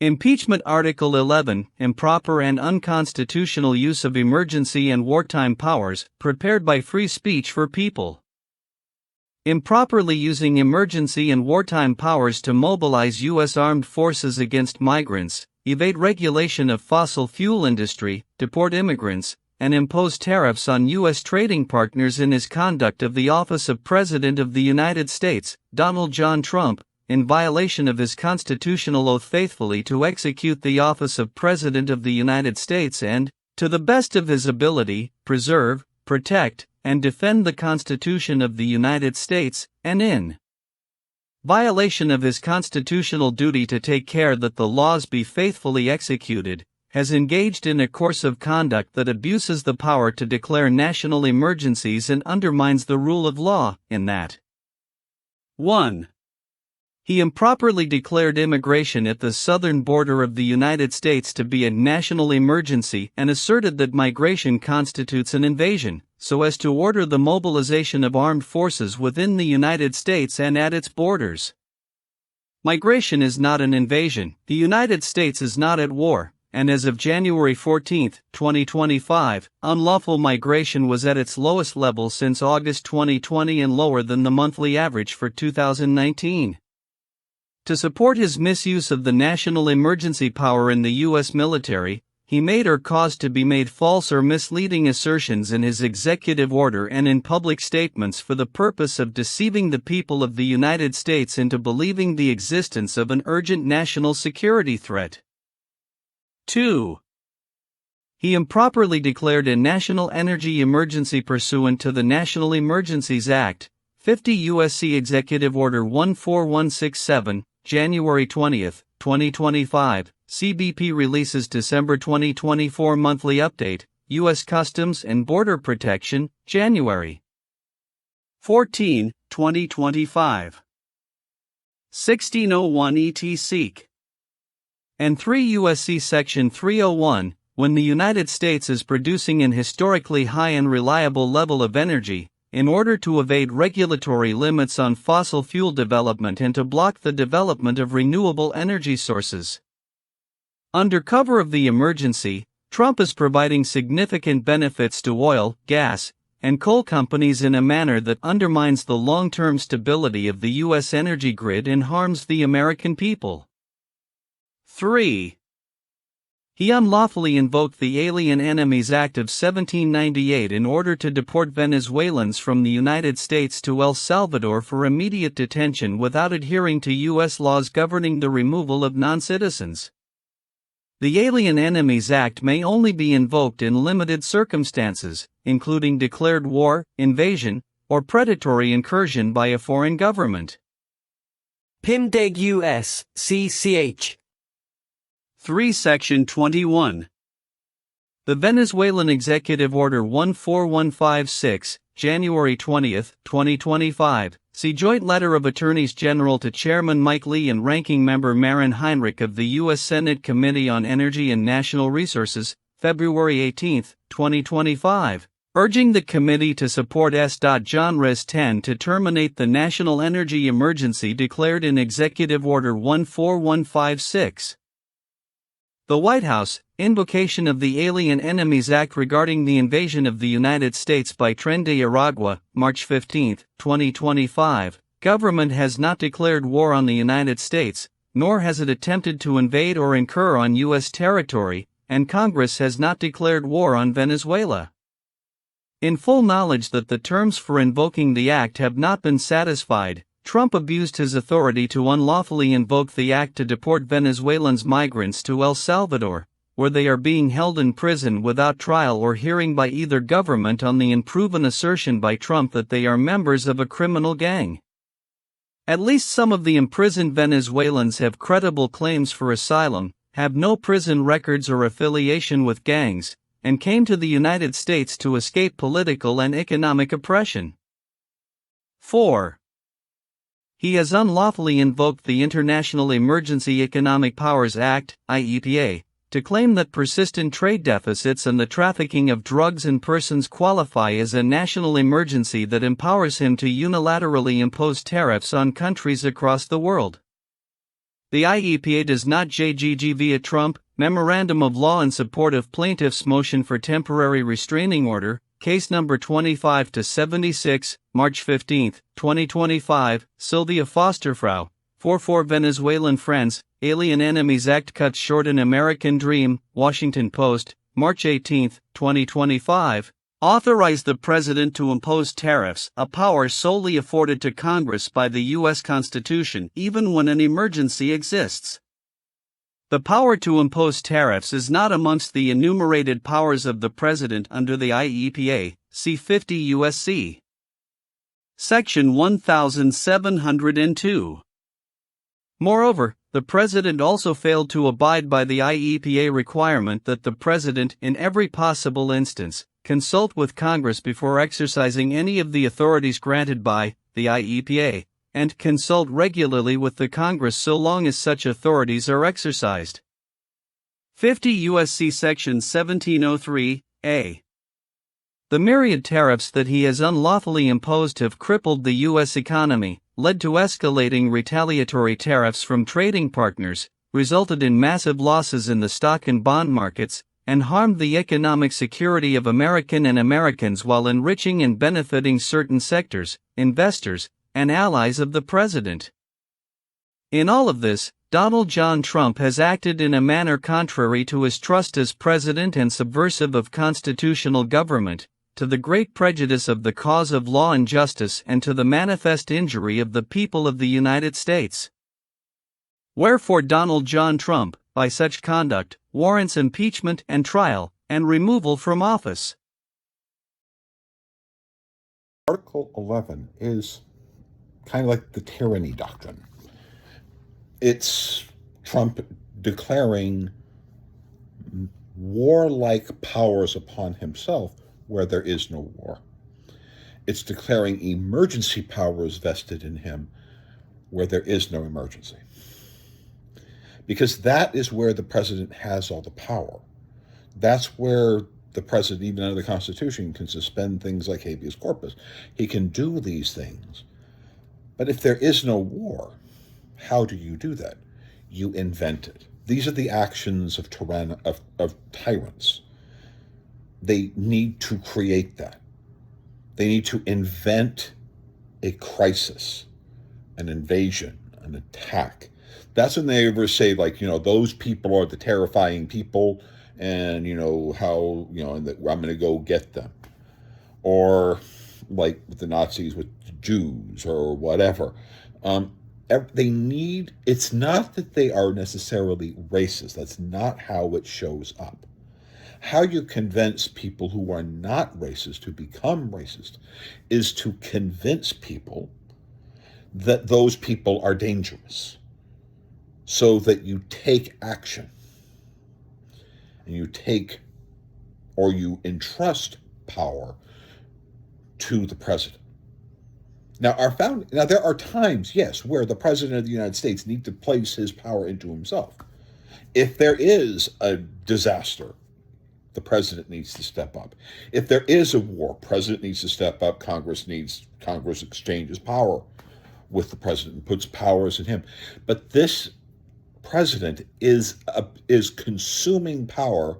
Impeachment Article 11, Improper and Unconstitutional Use of Emergency and Wartime Powers, prepared by Free Speech for People. Improperly using emergency and wartime powers to mobilize U.S. armed forces against migrants, evade regulation of fossil fuel industry, deport immigrants, and impose tariffs on U.S. trading partners in his conduct of the office of President of the United States, Donald John Trump, in violation of his constitutional oath faithfully to execute the office of President of the United States and, to the best of his ability, preserve, protect, and defend the Constitution of the United States, and in violation of his constitutional duty to take care that the laws be faithfully executed, has engaged in a course of conduct that abuses the power to declare national emergencies and undermines the rule of law, in that 1. He improperly declared immigration at the southern border of the United States to be a national emergency and asserted that migration constitutes an invasion, so as to order the mobilization of armed forces within the United States and at its borders. Migration is not an invasion, the United States is not at war, and as of January 14, 2025, unlawful migration was at its lowest level since August 2020 and lower than the monthly average for 2019. To support his misuse of the national emergency power in the U.S. military, he made or caused to be made false or misleading assertions in his executive order and in public statements for the purpose of deceiving the people of the United States into believing the existence of an urgent national security threat. 2. He improperly declared a national energy emergency pursuant to the National Emergencies Act, 50 U.S.C. Executive Order 14167, January 20, 2025, CBP releases December 2024 monthly update, U.S. Customs and Border Protection, January 14, 2025. 1601 ET Seek. And 3 U.S.C. Section 301, when the United States is producing an historically high and reliable level of energy, in order to evade regulatory limits on fossil fuel development and to block the development of renewable energy sources. Under cover of the emergency, Trump is providing significant benefits to oil, gas, and coal companies in a manner that undermines the long-term stability of the U.S. energy grid and harms the American people. 3. He unlawfully invoked the Alien Enemies Act of 1798 in order to deport Venezuelans from the United States to El Salvador for immediate detention without adhering to U.S. laws governing the removal of non-citizens. The Alien Enemies Act may only be invoked in limited circumstances, including declared war, invasion, or predatory incursion by a foreign government. PIMDEG US, CCH. 3 Section 21. The Venezuelan Executive Order 14156, January 20, 2025, see Joint Letter of Attorneys General to Chairman Mike Lee and Ranking Member Maren Heinrich of the U.S. Senate Committee on Energy and National Resources, February 18, 2025, urging the committee to support S. Res. 10 to terminate the national energy emergency declared in Executive Order 14156. The White House, invocation of the Alien Enemies Act regarding the invasion of the United States by Tren de Aragua, March 15, 2025, government has not declared war on the United States, nor has it attempted to invade or incur on U.S. territory, and Congress has not declared war on Venezuela. In full knowledge that the terms for invoking the act have not been satisfied, Trump abused his authority to unlawfully invoke the act to deport Venezuelans migrants to El Salvador, where they are being held in prison without trial or hearing by either government on the unproven assertion by Trump that they are members of a criminal gang. At least some of the imprisoned Venezuelans have credible claims for asylum, have no prison records or affiliation with gangs, and came to the United States to escape political and economic oppression. 4. He has unlawfully invoked the International Emergency Economic Powers Act, IEPA, to claim that persistent trade deficits and the trafficking of drugs and persons qualify as a national emergency that empowers him to unilaterally impose tariffs on countries across the world. The IEPA does not JGG via Trump, Memorandum of Law in support of plaintiff's motion for temporary restraining order, case number 25-76, March 15, 2025, Sylvia Foster Frau, 44 Venezuelan Friends, Alien Enemies Act cuts short an American Dream, Washington Post, March 18, 2025. Authorize the President to impose tariffs, a power solely afforded to Congress by the U.S. Constitution, even when an emergency exists. The power to impose tariffs is not amongst the enumerated powers of the President under the IEPA, see 50 U.S.C. Section 1702. Moreover, the President also failed to abide by the IEPA requirement that the President, in every possible instance, consult with Congress before exercising any of the authorities granted by the IEPA, and consult regularly with the Congress so long as such authorities are exercised. 50 U.S.C. Section 1703, a. The myriad tariffs that he has unlawfully imposed have crippled the U.S. economy, led to escalating retaliatory tariffs from trading partners, resulted in massive losses in the stock and bond markets, and harmed the economic security of Americans while enriching and benefiting certain sectors, investors, and allies of the President. In all of this, Donald John Trump has acted in a manner contrary to his trust as President and subversive of constitutional government, to the great prejudice of the cause of law and justice and to the manifest injury of the people of the United States. Wherefore Donald John Trump, by such conduct, warrants impeachment and trial, and removal from office. Article 11 is kind of like the tyranny doctrine. It's Trump declaring warlike powers upon himself where there is no war. It's declaring emergency powers vested in him where there is no emergency. Because that is where the president has all the power. That's where the president, even under the Constitution, can suspend things like habeas corpus. He can do these things. But if there is no war, how do you do that? You invent it. These are the actions of tyrants. They need to create that. They need to invent a crisis, an invasion, an attack. That's when they ever say, like, those people are the terrifying people, and, how, and that I'm going to go get them. Or, like with the Nazis with Jews or whatever. It's not that they are necessarily racist. That's not how it shows up. How you convince people who are not racist to become racist is to convince people that those people are dangerous, so that you take action and you entrust power to the president. Now, there are times, yes, where the president of the United States needs to place his power into himself. If there is a disaster, the president needs to step up. If there is a war, president needs to step up. Congress exchanges power with the president and puts powers in him. But this president is consuming power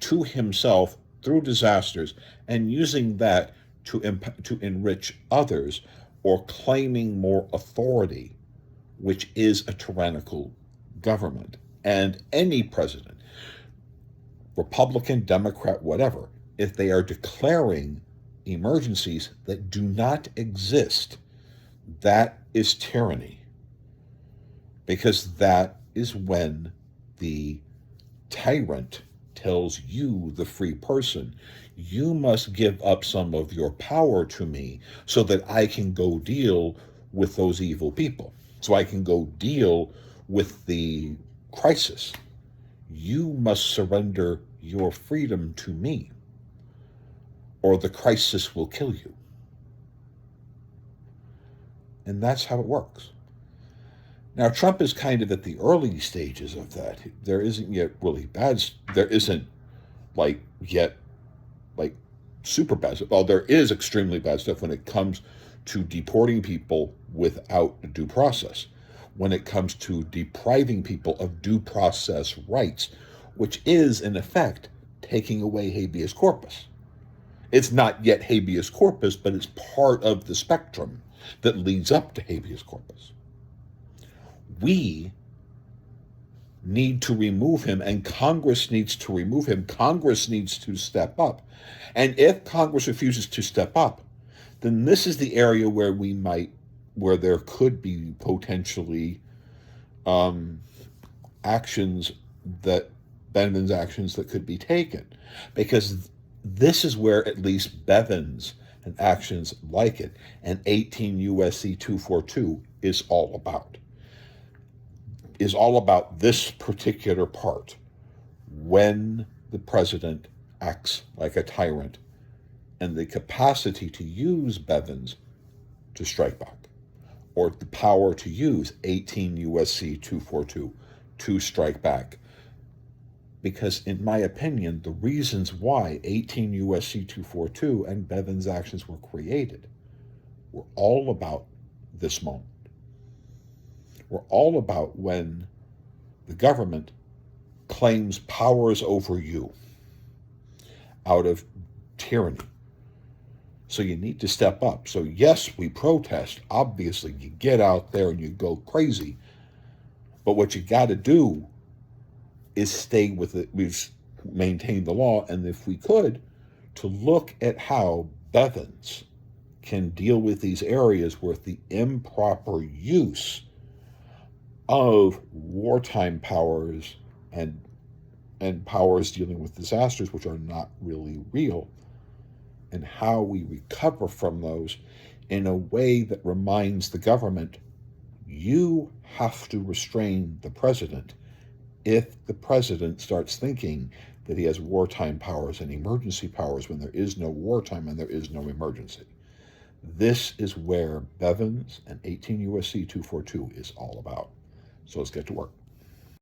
to himself through disasters and using that to enrich others, or claiming more authority, which is a tyrannical government. And any president, Republican, Democrat, whatever, if they are declaring emergencies that do not exist, that is tyranny. Because that is when the tyrant tells you, the free person, you must give up some of your power to me so that I can go deal with those evil people, so I can go deal with the crisis. You must surrender your freedom to me, or the crisis will kill you. And that's how it works. Now, Trump is kind of at the early stages of that. There isn't yet really super bad stuff. Well, there is extremely bad stuff when it comes to deporting people without due process. when it comes to depriving people of due process rights, which is, in effect, taking away habeas corpus. It's not yet habeas corpus, but it's part of the spectrum that leads up to habeas corpus. We need to remove him, and Congress needs to remove him. Congress needs to step up. And if Congress refuses to step up, then this is the area where there could be potentially actions Bevin's actions that could be taken. Because this is where at least Bevin's and actions like it and 18 U.S.C. 242 is all about this particular part, when the president acts like a tyrant and the capacity to use Bevin's to strike back, or the power to use 18 U.S.C. 242 to strike back. Because in my opinion, the reasons why 18 U.S.C. 242 and Bevin's actions were created were all about this moment. We're all about when the government claims powers over you out of tyranny. So you need to step up. So yes, we protest. Obviously, you get out there and you go crazy. But what you got to do is stay with it. We've maintained the law. And if we could, to look at how Bevins can deal with these areas with the improper use of wartime powers and powers dealing with disasters which are not really real, and how we recover from those in a way that reminds the government, you have to restrain the president if the president starts thinking that he has wartime powers and emergency powers when there is no wartime and there is no emergency. This is where Bevins and 18 U.S.C. 242 is all about. So let's get to work.